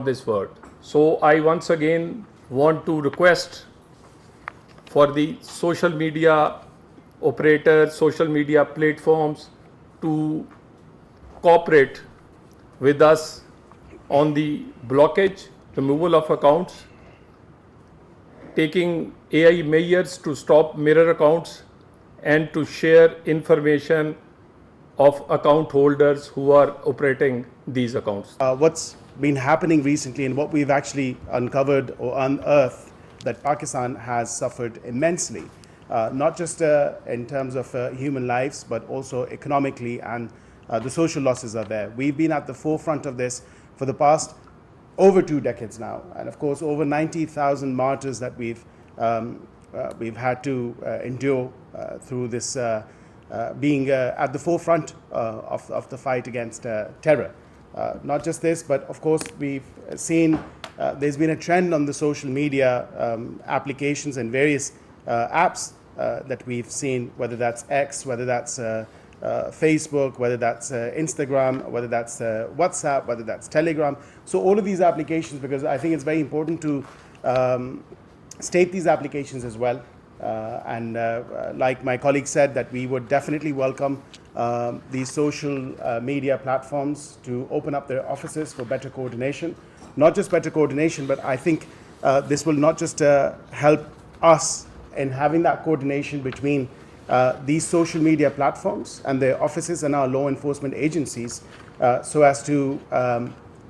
this word. So I once again want to request for the social media operators, social media platforms to cooperate with us on the blockage, removal of accounts, taking AI measures to stop mirror accounts, and to share information of account holders who are operating these accounts. What's been happening recently and what we've actually uncovered or unearthed, that Pakistan has suffered immensely, not just in terms of human lives, but also economically, and the social losses are there. We've been at the forefront of this for the past over 2 decades now, and of course over 90,000 martyrs that we've had to endure through this being at the forefront of the fight against terror. Not just this, but of course we've seen there's been a trend on the social media applications and various apps that we've seen, whether that's X, whether that's Facebook, whether that's Instagram, whether that's WhatsApp, whether that's Telegram. So all of these applications, because I think it's very important to state these applications as well. And like my colleague said, that we would definitely welcome these social media platforms to open up their offices for better coordination. Not just better coordination, but I think this will not just help us in having that coordination between these social media platforms and their offices and our law enforcement agencies, so as to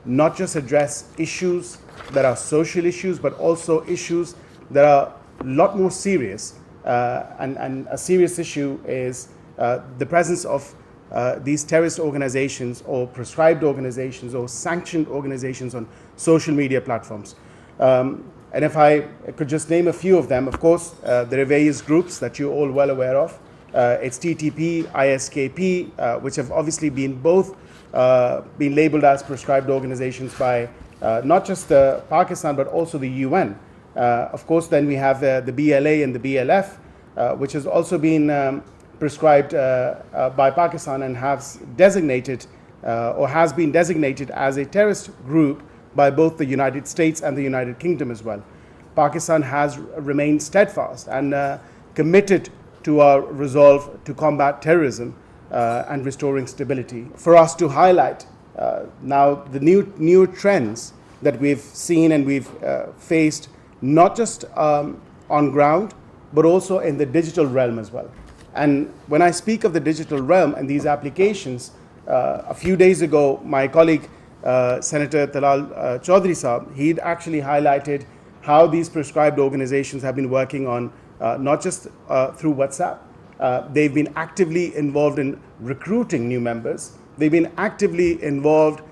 not just address issues that are social issues, but also issues that are a lot more serious. And a serious issue is the presence of these terrorist organizations or prescribed organizations or sanctioned organizations on social media platforms. And if I could just name a few of them, of course, there are various groups that you're all well aware of. It's TTP, ISKP, which have obviously been both been labeled as prescribed organizations by not just Pakistan, but also the UN. Of course, then we have the BLA and the BLF, which has also been prescribed by Pakistan and has designated or has been designated as a terrorist group by both the United States and the United Kingdom as well. Pakistan has remained steadfast and committed to our resolve to combat terrorism and restoring stability. For us to highlight now the new trends that we've seen and we've faced, not just on ground, but also in the digital realm as well. And when I speak of the digital realm and these applications, a few days ago, my colleague, Senator Talal Chaudhry Saab, he'd actually highlighted how these prescribed organizations have been working on not just through WhatsApp. They've been actively involved in recruiting new members. They've been actively involved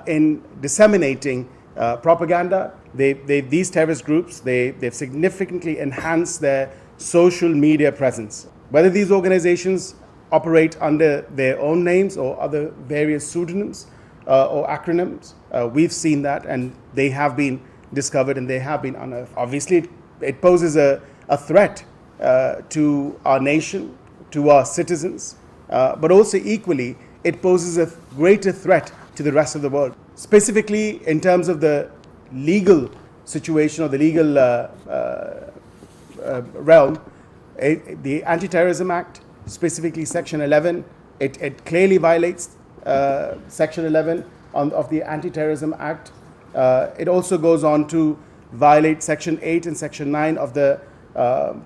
in disseminating propaganda. These terrorist groups, they've significantly enhanced their social media presence. Whether these organizations operate under their own names or other various pseudonyms or acronyms, we've seen that, and they have been discovered and they have been unearthed. Obviously, it poses a threat to our nation, to our citizens, but also equally, it poses a greater threat to the rest of the world. Specifically, in terms of the legal situation or the legal realm, the Anti-Terrorism Act, specifically Section 11, it clearly violates Section 11 of the Anti-Terrorism Act. It also goes on to violate Section 8 and Section 9 of the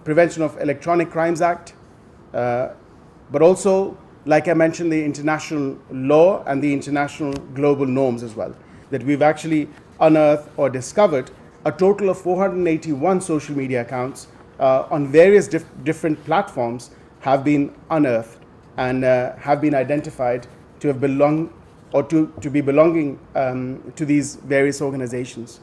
Prevention of Electronic Crimes Act, but also, like I mentioned, the international law and the international global norms as well, that we've actually unearthed or discovered a total of 481 social media accounts on various different platforms have been unearthed and have been identified to have belonged or to be belonging to these various organizations.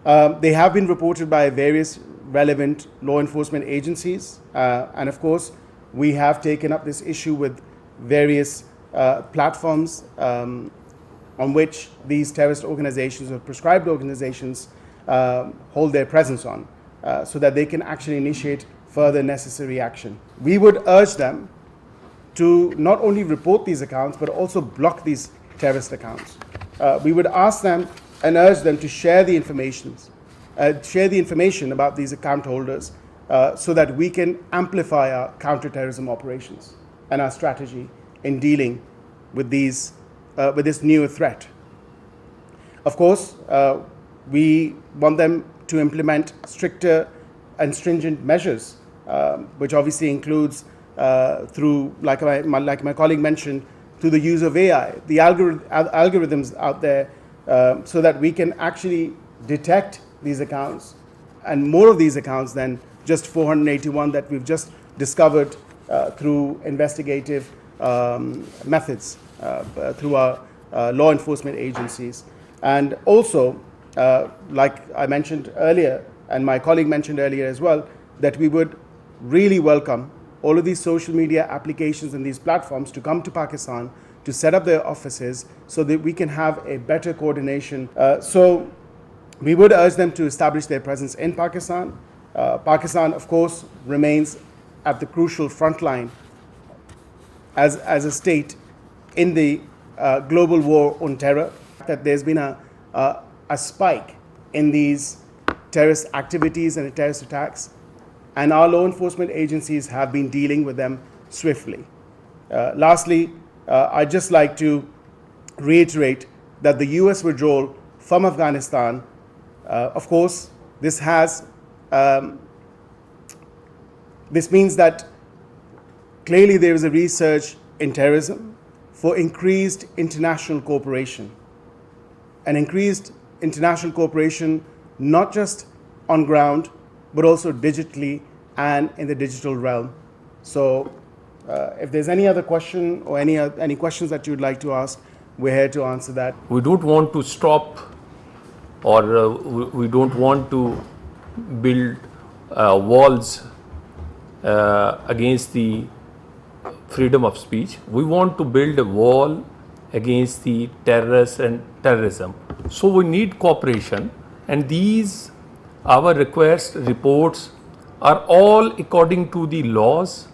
They have been reported by various relevant law enforcement agencies, and of course we have taken up this issue with various platforms on which these terrorist organizations or prescribed organizations hold their presence on, so that they can actually initiate further necessary action. We would urge them to not only report these accounts, but also block these terrorist accounts. We would ask them and urge them to share the information about these account holders so that we can amplify our counterterrorism operations and our strategy in dealing with this newer threat. Of course, we want them to implement stricter and stringent measures, which obviously includes through, like my colleague mentioned, through the use of AI, the algorithms out there, so that we can actually detect these accounts and more of these accounts than just 481 that we've just discovered through investigative methods through our law enforcement agencies. And also, like I mentioned earlier, and my colleague mentioned earlier as well, that we would really welcome all of these social media applications and these platforms to come to Pakistan to set up their offices so that we can have a better coordination. So we would urge them to establish their presence in Pakistan. Pakistan, of course, remains at the crucial front line as a state in the global war on terror. That there's been a spike in these terrorist activities and terrorist attacks, and our law enforcement agencies have been dealing with them swiftly. Lastly, I'd just like to reiterate that the US withdrawal from Afghanistan, of course, this means that clearly there is a resurge in terrorism for increased international cooperation. And increased international cooperation, not just on ground, but also digitally and in the digital realm. So if there's any other question or any questions that you'd like to ask, we're here to answer that. We don't want to stop, or we don't want to build walls against the freedom of speech. We want to build a wall against the terrorists and terrorism. So we need cooperation, and these our request reports are all according to the laws,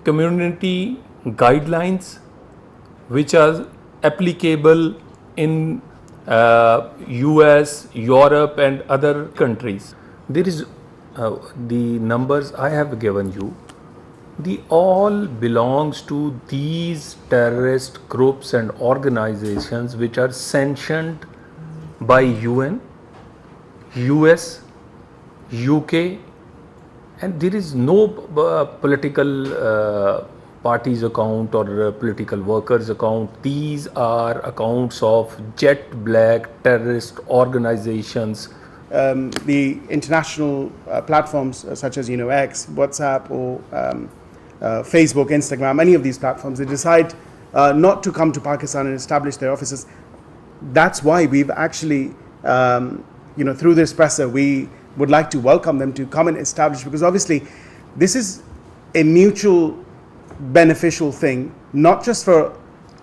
community guidelines, which are applicable in US, Europe and other countries. There is the numbers I have given you, the all belongs to these terrorist groups and organizations which are sanctioned by UN, US, UK, and there is no political parties account or political workers account. These are accounts of jet black terrorist organizations. The international platforms such as X, WhatsApp, or Facebook, Instagram, any of these platforms, they decide not to come to Pakistan and establish their offices. That's why we've actually, through this presser, we would like to welcome them to come and establish, because obviously this is a mutual beneficial thing, not just for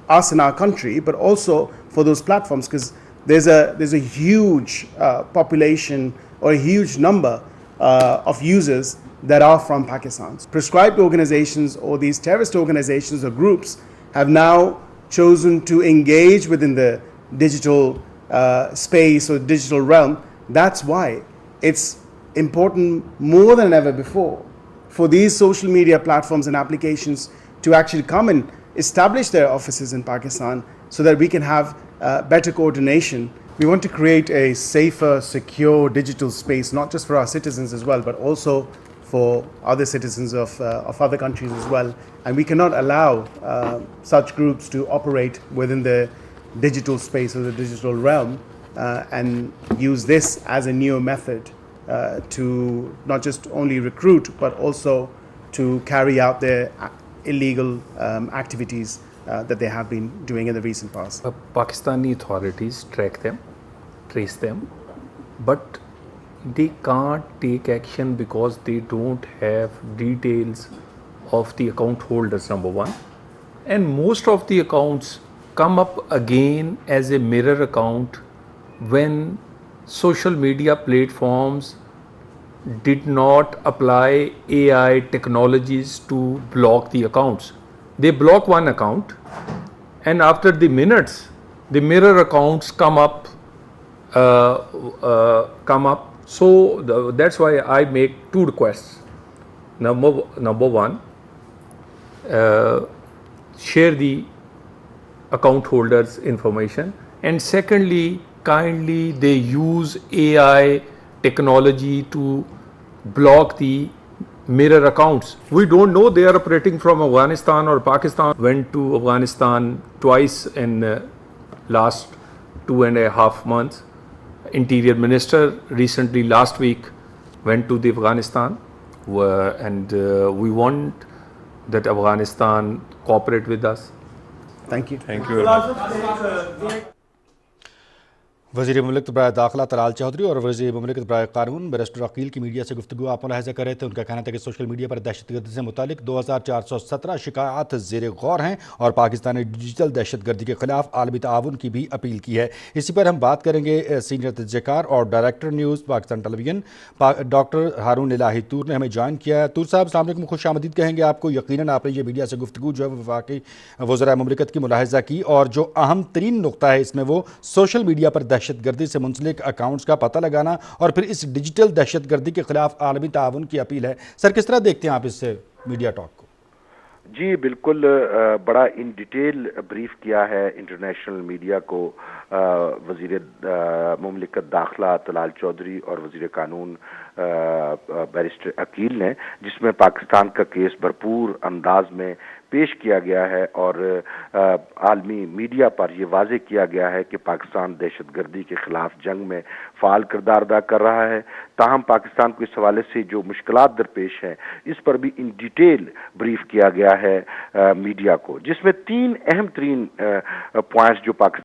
us in our country, but also for those platforms, because there's a huge population or a huge number of users that are from Pakistan. Prescribed organizations or these terrorist organizations or groups have now chosen to engage within the digital space or digital realm. That's why it's important more than ever before for these social media platforms and applications to actually come and establish their offices in Pakistan so that we can have better coordination. We want to create a safer, secure digital space, not just for our citizens as well, but also for other citizens of other countries as well. And we cannot allow such groups to operate within the digital space or the digital realm and use this as a new method to not just only recruit, but also to carry out their illegal activities that they have been doing in the recent past. Pakistani authorities track them, trace them, but they can't take action because they don't have details of the account holders, number one. And most of the accounts come up again as a mirror account when social media platforms did not apply AI technologies to block the accounts. They block one account, and after the minutes, the mirror accounts come up come up. So that's why I make two requests. Number one, share the account holders information, and secondly, kindly they use AI technology to block the mirror accounts. We don't know they are operating from Afghanistan or Pakistan. Went to Afghanistan twice in last 2.5 months. Interior Minister recently last week went to the Afghanistan, and we want that Afghanistan cooperate with us. Thank you. Thank you very much. वज़ीर मुमलिकत बराए दाखिला तलाल चौधरी और वज़ीर मुमलिकत बराए कानून barrister Aqeel की media से गुफ्तगू आप मुलाहिज़ा कर रहे थे। उनका कहना था कि सोशल मीडिया पर दहशतगर्दी से मुतालिक 2417 शिकायत ज़ेर गौर हैं और पाकिस्तान ने डिजिटल दहशतगर्दी के खिलाफ आलमी ताउन की भी अपील की है। इसी पर हम बात करेंगे सीनियर तजज़कार और director news Pakistan television doctor Haroon Elahi Toor ने हमें ज्वाइन किया है। तूर साहब अस्सलाम वालेकुम, खुश आमदीद कहेंगे आपको। यकीनन आपने ये मीडिया से गुफ्तगू जो है वफाकी वज़राए मुमलिकत की मुलाहिज़ा की और जो अहम तरीन नुकता है इसमें वो सोशल मीडिया पर दहशतगर्दी से मुंसलिक अकाउंट्स का पता लगाना और फिर इस डिजिटल दहशतगर्दी के खिलाफ आलमी ताउन की अपील है। सर, किस तरह देखते हैं आप इस मीडिया टॉक को? जी बिल्कुल, बड़ा इन डिटेल ब्रीफ किया है इंटरनेशनल मीडिया को वज़ीर मुमलिकत दाखिला तलाल चौधरी और वज़ीर कानून बैरिस्टर अकील ने, जिसमें पाकिस्तान का केस भरपूर अंदाज में पेश किया गया है और आलमी मीडिया पर यह वाज़ेह किया गया है कि पाकिस्तान दहशतगर्दी के खिलाफ जंग में फ़ाल किरदार अदा कर रहा है। ताहम पाकिस्तान को इस हवाले से जो मुश्किलात दरपेश हैं इस पर भी इन डिटेल ब्रीफ किया गया है मीडिया को, जिसमें तीन अहम तरीन पॉइंट्स जो पाकिस्तान